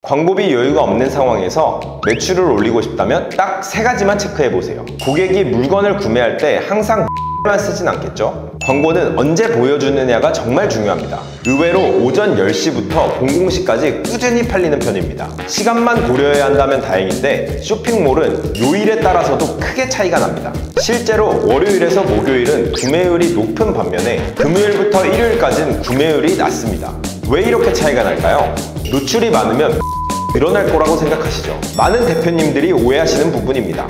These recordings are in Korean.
광고비 여유가 없는 상황에서 매출을 올리고 싶다면 딱 3가지만 체크해보세요. 고객이 물건을 구매할 때 항상 만 쓰진 않겠죠? 광고는 언제 보여주느냐가 정말 중요합니다. 의외로 오전 10시부터 00시까지 꾸준히 팔리는 편입니다. 시간만 고려해야 한다면 다행인데 쇼핑몰은 요일에 따라서도 크게 차이가 납니다. 실제로 월요일에서 목요일은 구매율이 높은 반면에 금요일부터 일요일까지는 구매율이 낮습니다. 왜 이렇게 차이가 날까요? 노출이 많으면 늘어날 거라고 생각하시죠? 많은 대표님들이 오해하시는 부분입니다.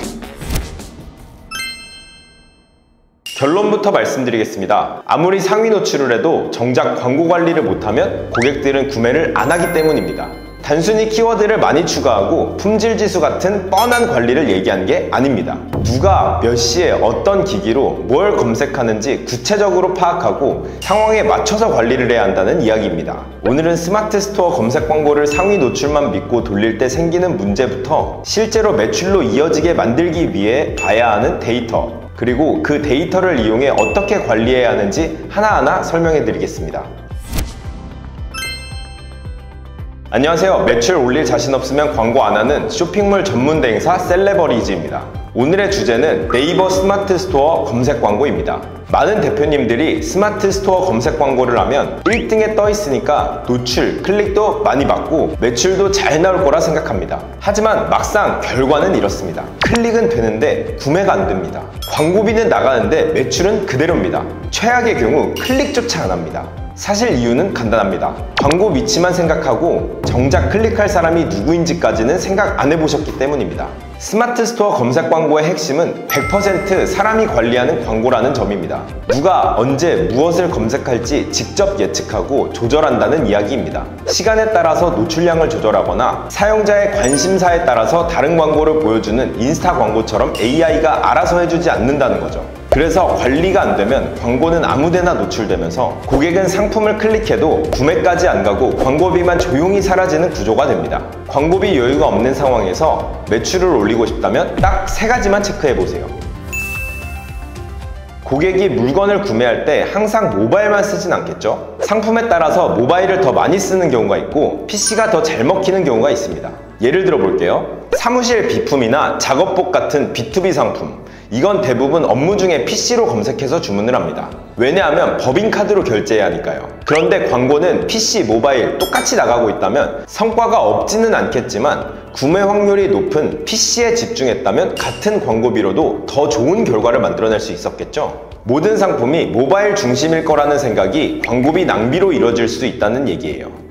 결론부터 말씀드리겠습니다. 아무리 상위 노출을 해도 정작 광고 관리를 못하면 고객들은 구매를 안 하기 때문입니다. 단순히 키워드를 많이 추가하고 품질 지수 같은 뻔한 관리를 얘기한 게 아닙니다. 누가 몇 시에 어떤 기기로 뭘 검색하는지 구체적으로 파악하고 상황에 맞춰서 관리를 해야 한다는 이야기입니다. 오늘은 스마트 스토어 검색 광고를 상위 노출만 믿고 돌릴 때 생기는 문제부터 실제로 매출로 이어지게 만들기 위해 봐야 하는 데이터, 그리고 그 데이터를 이용해 어떻게 관리해야 하는지 하나하나 설명해 드리겠습니다. 안녕하세요. 매출 올릴 자신 없으면 광고 안 하는 쇼핑몰 전문 대행사 셀레버리즈입니다. 오늘의 주제는 네이버 스마트 스토어 검색 광고입니다. 많은 대표님들이 스마트 스토어 검색 광고를 하면 1등에 떠 있으니까 노출, 클릭도 많이 받고 매출도 잘 나올 거라 생각합니다. 하지만 막상 결과는 이렇습니다. 클릭은 되는데 구매가 안 됩니다. 광고비는 나가는데 매출은 그대로입니다. 최악의 경우 클릭조차 안 합니다. 사실 이유는 간단합니다. 광고 위치만 생각하고 정작 클릭할 사람이 누구인지까지는 생각 안 해보셨기 때문입니다. 스마트 스토어 검색 광고의 핵심은 100% 사람이 관리하는 광고라는 점입니다. 누가 언제 무엇을 검색할지 직접 예측하고 조절한다는 이야기입니다. 시간에 따라서 노출량을 조절하거나 사용자의 관심사에 따라서 다른 광고를 보여주는 인스타 광고처럼 AI가 알아서 해주지 않는다는 거죠. 그래서 관리가 안 되면 광고는 아무데나 노출되면서 고객은 상품을 클릭해도 구매까지 안 가고 광고비만 조용히 사라지는 구조가 됩니다. 광고비 여유가 없는 상황에서 매출을 올리고 싶다면 딱 3가지만 체크해보세요. 고객이 물건을 구매할 때 항상 모바일만 쓰진 않겠죠? 상품에 따라서 모바일을 더 많이 쓰는 경우가 있고 PC가 더 잘 먹히는 경우가 있습니다. 예를 들어 볼게요. 사무실 비품이나 작업복 같은 B2B 상품, 이건 대부분 업무 중에 PC로 검색해서 주문을 합니다. 왜냐하면 법인카드로 결제해야 하니까요. 그런데 광고는 PC, 모바일 똑같이 나가고 있다면 성과가 없지는 않겠지만 구매 확률이 높은 PC에 집중했다면 같은 광고비로도 더 좋은 결과를 만들어낼 수 있었겠죠. 모든 상품이 모바일 중심일 거라는 생각이 광고비 낭비로 이뤄질 수 있다는 얘기예요.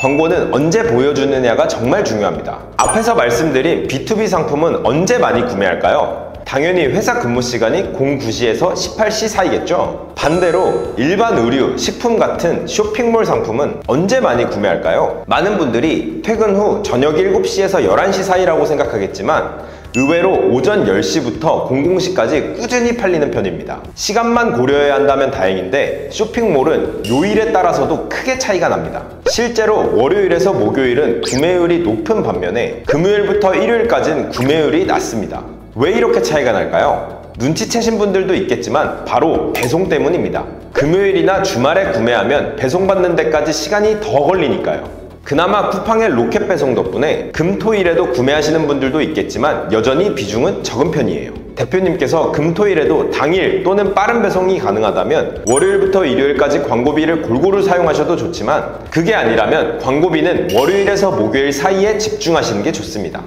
광고는 언제 보여주느냐가 정말 중요합니다. 앞에서 말씀드린 B2B 상품은 언제 많이 구매할까요? 당연히 회사 근무 시간이 09시에서 18시 사이겠죠? 반대로 일반 의류, 식품 같은 쇼핑몰 상품은 언제 많이 구매할까요? 많은 분들이 퇴근 후 저녁 7시에서 11시 사이라고 생각하겠지만 의외로 오전 10시부터 00시까지 꾸준히 팔리는 편입니다. 시간만 고려해야 한다면 다행인데 쇼핑몰은 요일에 따라서도 크게 차이가 납니다. 실제로 월요일에서 목요일은 구매율이 높은 반면에 금요일부터 일요일까지는 구매율이 낮습니다. 왜 이렇게 차이가 날까요? 눈치채신 분들도 있겠지만 바로 배송 때문입니다. 금요일이나 주말에 구매하면 배송받는 데까지 시간이 더 걸리니까요. 그나마 쿠팡의 로켓 배송 덕분에 금, 토, 일에도 구매하시는 분들도 있겠지만 여전히 비중은 적은 편이에요. 대표님께서 금, 토, 일에도 당일 또는 빠른 배송이 가능하다면 월요일부터 일요일까지 광고비를 골고루 사용하셔도 좋지만 그게 아니라면 광고비는 월요일에서 목요일 사이에 집중하시는 게 좋습니다.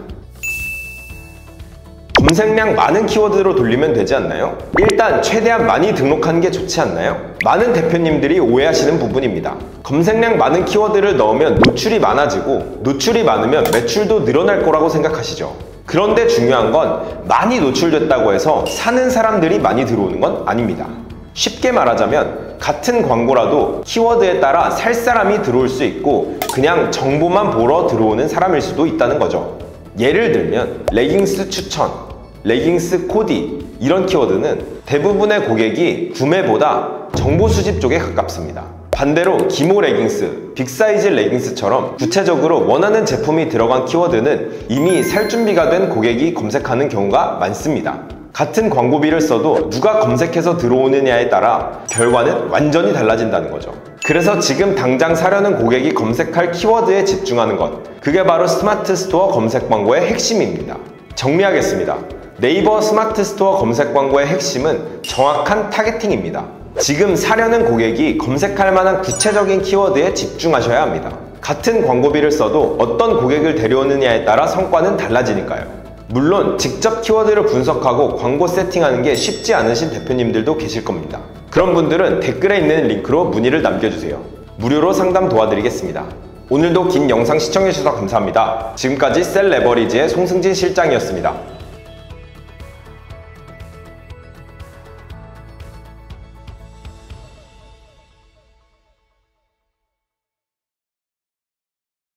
검색량 많은 키워드로 돌리면 되지 않나요? 일단 최대한 많이 등록하는 게 좋지 않나요? 많은 대표님들이 오해하시는 부분입니다. 검색량 많은 키워드를 넣으면 노출이 많아지고 노출이 많으면 매출도 늘어날 거라고 생각하시죠. 그런데 중요한 건 많이 노출됐다고 해서 사는 사람들이 많이 들어오는 건 아닙니다. 쉽게 말하자면 같은 광고라도 키워드에 따라 살 사람이 들어올 수 있고 그냥 정보만 보러 들어오는 사람일 수도 있다는 거죠. 예를 들면 레깅스 추천, 레깅스 코디 이런 키워드는 대부분의 고객이 구매보다 정보 수집 쪽에 가깝습니다. 반대로 기모 레깅스, 빅사이즈 레깅스처럼 구체적으로 원하는 제품이 들어간 키워드는 이미 살 준비가 된 고객이 검색하는 경우가 많습니다. 같은 광고비를 써도 누가 검색해서 들어오느냐에 따라 결과는 완전히 달라진다는 거죠. 그래서 지금 당장 사려는 고객이 검색할 키워드에 집중하는 것, 그게 바로 스마트 스토어 검색 광고의 핵심입니다. 정리하겠습니다. 네이버 스마트 스토어 검색 광고의 핵심은 정확한 타겟팅입니다. 지금 사려는 고객이 검색할 만한 구체적인 키워드에 집중하셔야 합니다. 같은 광고비를 써도 어떤 고객을 데려오느냐에 따라 성과는 달라지니까요. 물론 직접 키워드를 분석하고 광고 세팅하는 게 쉽지 않으신 대표님들도 계실 겁니다. 그런 분들은 댓글에 있는 링크로 문의를 남겨주세요. 무료로 상담 도와드리겠습니다. 오늘도 긴 영상 시청해주셔서 감사합니다. 지금까지 셀레버리지의 송승진 실장이었습니다.